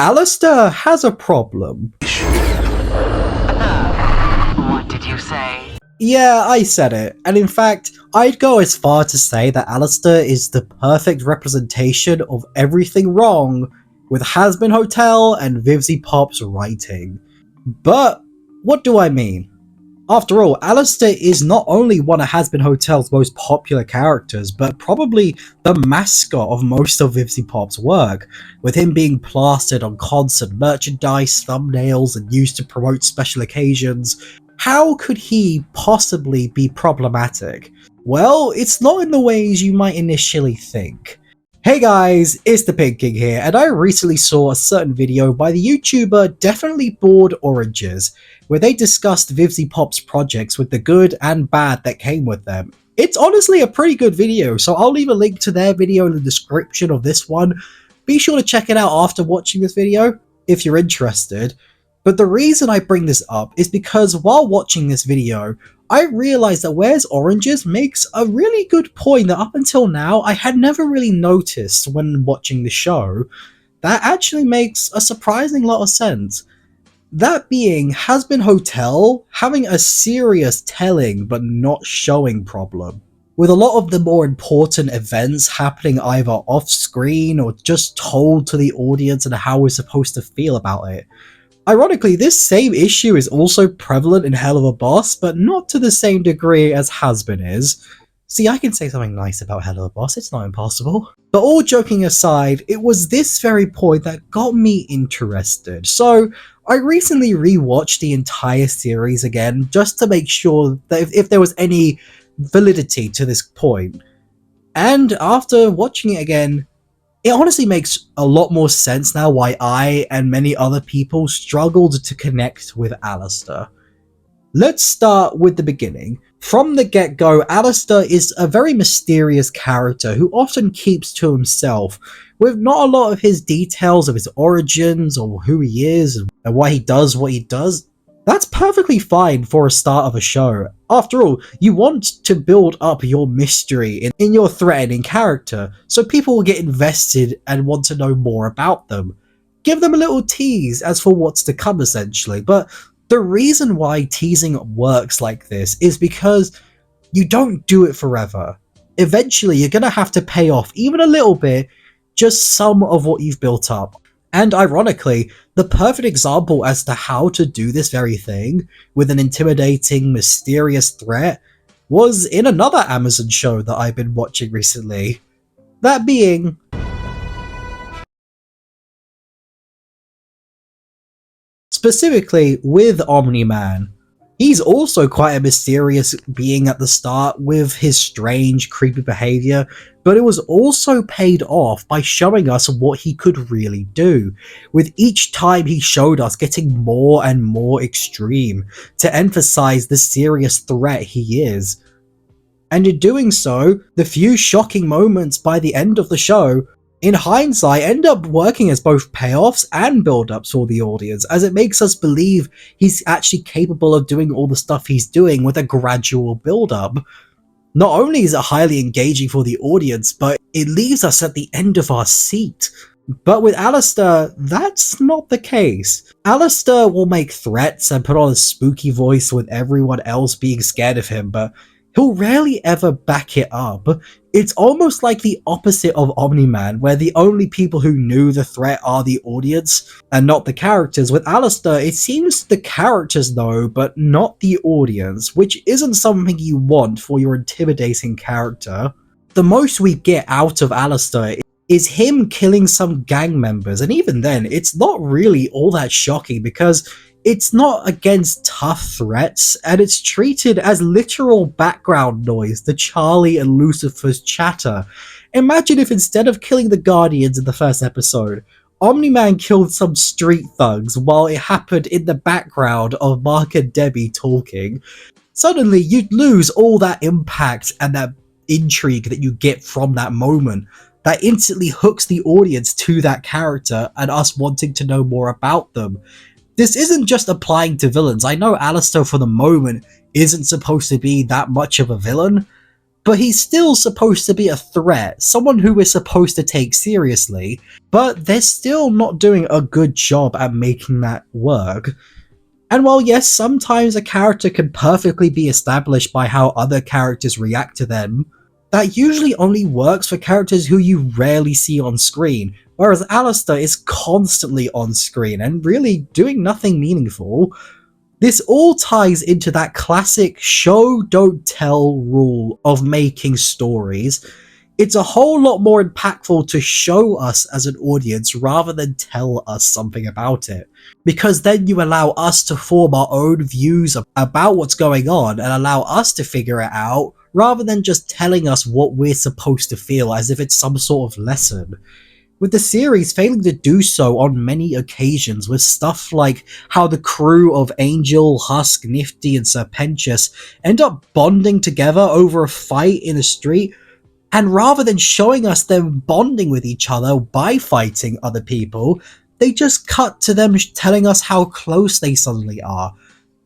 Alastor has a problem. What did you say? Yeah, I said it, and in fact, I'd go as far to say that Alastor is the perfect representation of everything wrong with Hazbin Hotel and Vivzy Pop's writing. But what do I mean? After all, Alastor is not only one of Hazbin Hotel's most popular characters, but probably the mascot of most of Vivzy Pop's work, with him being plastered on constant merchandise, thumbnails, and used to promote special occasions. How could he possibly be problematic? Well, it's not in the ways you might initially think. Hey guys, it's the Pig King here, and I recently saw a certain video by the YouTuber Definitely Bored Oranges, where they discussed Vivzy Pop's projects with the good and bad that came with them. It's honestly a pretty good video, so I'll leave a link to their video in the description of this one. Be sure to check it out after watching this video, if you're interested. But the reason I bring this up is because while watching this video, I realized that Where's Oranges makes a really good point that up until now I had never really noticed when watching the show. That actually makes a surprising lot of sense. That being Hazbin Hotel having a serious telling but not showing problem, with a lot of the more important events happening either off screen or just told to the audience and how we're supposed to feel about it. Ironically, this same issue is also prevalent in Hell of a Boss, but not to the same degree as Hazbin is. See, I can say something nice about Hell of a Boss, it's not impossible. But all joking aside, it was this very point that got me interested. So, I recently rewatched the entire series again, just to make sure that if there was any validity to this point. And after watching it again, it honestly makes a lot more sense now why I and many other people struggled to connect with Alastor. Let's start with the beginning. From the get-go, Alastor is a very mysterious character who often keeps to himself, with not a lot of his details of his origins or who he is and why he does what he does. That's perfectly fine for a start of a show. After all, you want to build up your mystery in your threatening character, so people will get invested and want to know more about them. Give them a little tease as for what's to come essentially, but the reason why teasing works like this is because you don't do it forever. Eventually you're gonna have to pay off even a little bit, just some of what you've built up. And ironically, the perfect example as to how to do this very thing, with an intimidating, mysterious threat, was in another Amazon show that I've been watching recently. That being... specifically with Omni-Man. He's also quite a mysterious being at the start with his strange, creepy behavior, but it was also paid off by showing us what he could really do, with each time he showed us getting more and more extreme to emphasize the serious threat he is. And in doing so, the few shocking moments by the end of the show, in hindsight, end up working as both payoffs and build-ups for the audience, as it makes us believe he's actually capable of doing all the stuff he's doing with a gradual build-up. Not only is it highly engaging for the audience, but it leaves us at the end of our seat. But with Alastor, that's not the case. Alastor will make threats and put on a spooky voice with everyone else being scared of him, but he'll rarely ever back it up. It's almost like the opposite of Omni-Man, where the only people who knew the threat are the audience, and not the characters. With Alastor, it seems the characters know, but not the audience, which isn't something you want for your intimidating character. The most we get out of Alastor is him killing some gang members, and even then, it's not really all that shocking because it's not against tough threats, and it's treated as literal background noise to Charlie and Lucifer's chatter. Imagine if instead of killing the Guardians in the first episode, Omni-Man killed some street thugs while it happened in the background of Mark and Debbie talking. Suddenly, you'd lose all that impact and that intrigue that you get from that moment. That instantly hooks the audience to that character and us wanting to know more about them. This isn't just applying to villains. I know Alastor for the moment isn't supposed to be that much of a villain, but he's still supposed to be a threat, someone who we're supposed to take seriously, but they're still not doing a good job at making that work. And while yes, sometimes a character can perfectly be established by how other characters react to them, that usually only works for characters who you rarely see on screen, whereas Alistor is constantly on screen and really doing nothing meaningful. This all ties into that classic show don't tell rule of making stories. It's a whole lot more impactful to show us as an audience rather than tell us something about it. Because then you allow us to form our own views about what's going on and allow us to figure it out, rather than just telling us what we're supposed to feel as if it's some sort of lesson. With the series failing to do so on many occasions, with stuff like how the crew of Angel, Husk, Nifty, and Serpentius end up bonding together over a fight in a street, and rather than showing us them bonding with each other by fighting other people, they just cut to them telling us how close they suddenly are.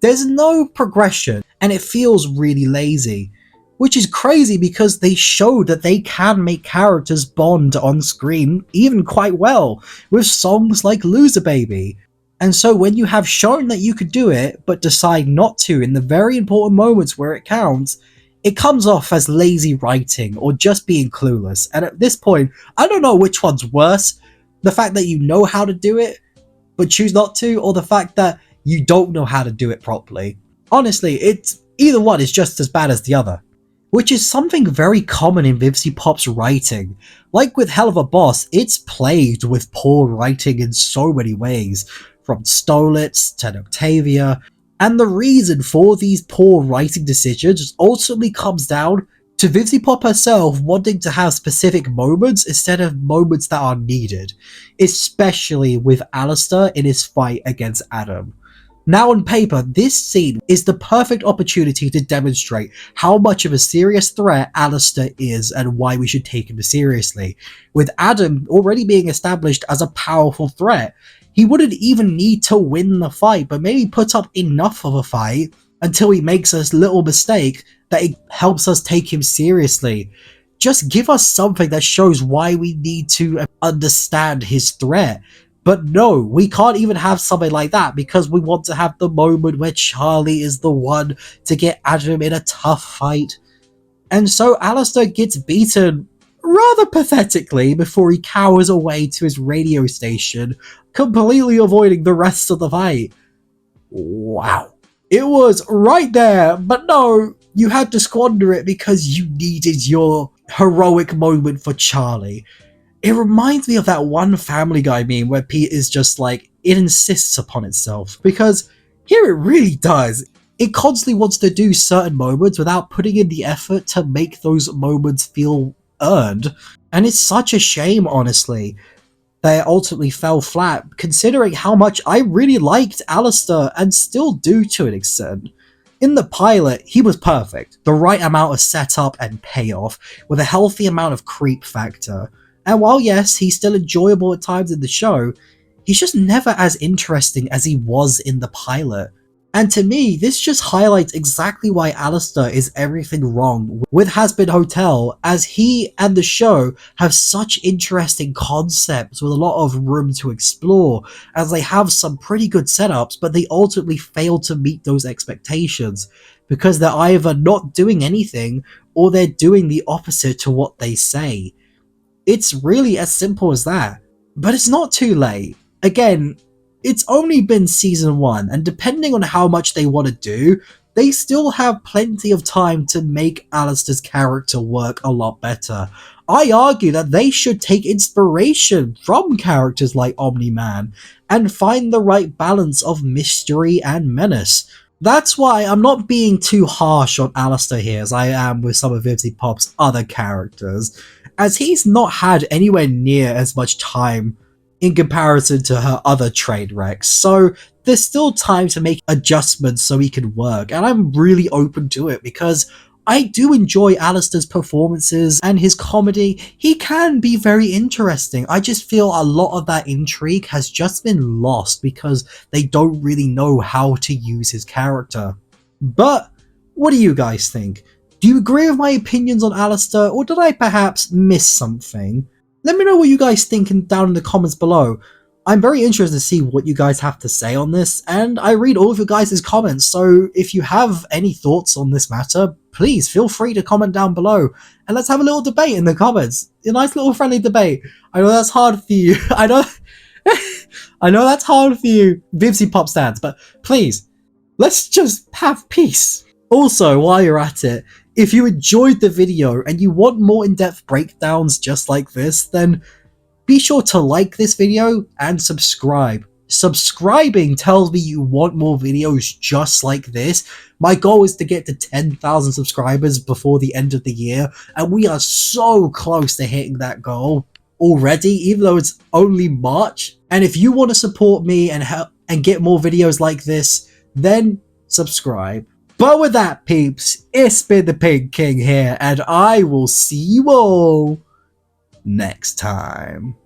There's no progression, and it feels really lazy. Which is crazy because they showed that they can make characters bond on screen even quite well, with songs like Loser Baby. And so when you have shown that you could do it, but decide not to in the very important moments where it counts, it comes off as lazy writing or just being clueless. And at this point, I don't know which one's worse. The fact that you know how to do it, but choose not to, or the fact that you don't know how to do it properly. Honestly, either one is just as bad as the other. Which is something very common in Vivzy Pop's writing. Like with Hell of a Boss, it's plagued with poor writing in so many ways, from Stolitz to Octavia, and the reason for these poor writing decisions ultimately comes down to Vivzy Pop herself wanting to have specific moments instead of moments that are needed, especially with Alistor in his fight against Adam. Now on paper, this scene is the perfect opportunity to demonstrate how much of a serious threat Alistor is and why we should take him seriously. With Adam already being established as a powerful threat, he wouldn't even need to win the fight, but maybe put up enough of a fight until he makes a little mistake that it helps us take him seriously. Just give us something that shows why we need to understand his threat. But no, we can't even have something like that because we want to have the moment where Charlie is the one to get Adam in a tough fight. And so Alistor gets beaten rather pathetically before he cowers away to his radio station, completely avoiding the rest of the fight. Wow. It was right there, but no, you had to squander it because you needed your heroic moment for Charlie. It reminds me of that one Family Guy meme where Pete is just like, it insists upon itself. Because here it really does. It constantly wants to do certain moments without putting in the effort to make those moments feel earned. And it's such a shame, honestly, that it ultimately fell flat, considering how much I really liked Alistor and still do to an extent. In the pilot, he was perfect. The right amount of setup and payoff, with a healthy amount of creep factor. And while yes, he's still enjoyable at times in the show, he's just never as interesting as he was in the pilot. And to me, this just highlights exactly why Alistor is everything wrong with Hazbin Hotel, as he and the show have such interesting concepts with a lot of room to explore, as they have some pretty good setups, but they ultimately fail to meet those expectations, because they're either not doing anything, or they're doing the opposite to what they say. It's really as simple as that. But it's not too late. Again, it's only been season 1, and depending on how much they want to do, they still have plenty of time to make Alistor's character work a lot better. I argue that they should take inspiration from characters like Omni-Man, and find the right balance of mystery and menace. That's why I'm not being too harsh on Alistor here as I am with some of Vivzy Pop's other characters, as he's not had anywhere near as much time in comparison to her other train wrecks, so there's still time to make adjustments so he can work, and I'm really open to it because I do enjoy Alistor's performances and his comedy. He can be very interesting. I just feel a lot of that intrigue has just been lost because they don't really know how to use his character. But what do you guys think? Do you agree with my opinions on Alistor, or did I perhaps miss something? Let me know what you guys think down in the comments below. I'm very interested to see what you guys have to say on this, and I read all of your guys' comments, so if you have any thoughts on this matter, please feel free to comment down below, and let's have a little debate in the comments. A nice little friendly debate. I know that's hard for you. I know that's hard for you, Vivzy Pop stands, but please, let's just have peace. Also, while you're at it, if you enjoyed the video and you want more in-depth breakdowns just like this, then be sure to like this video and subscribe. Subscribing tells me you want more videos just like this. My goal is to get to 10,000 subscribers before the end of the year, and we are so close to hitting that goal already, even though it's only March. And if you want to support me and help and get more videos like this, then subscribe. But with that, peeps, it's been the Pig King here, and I will see you all next time.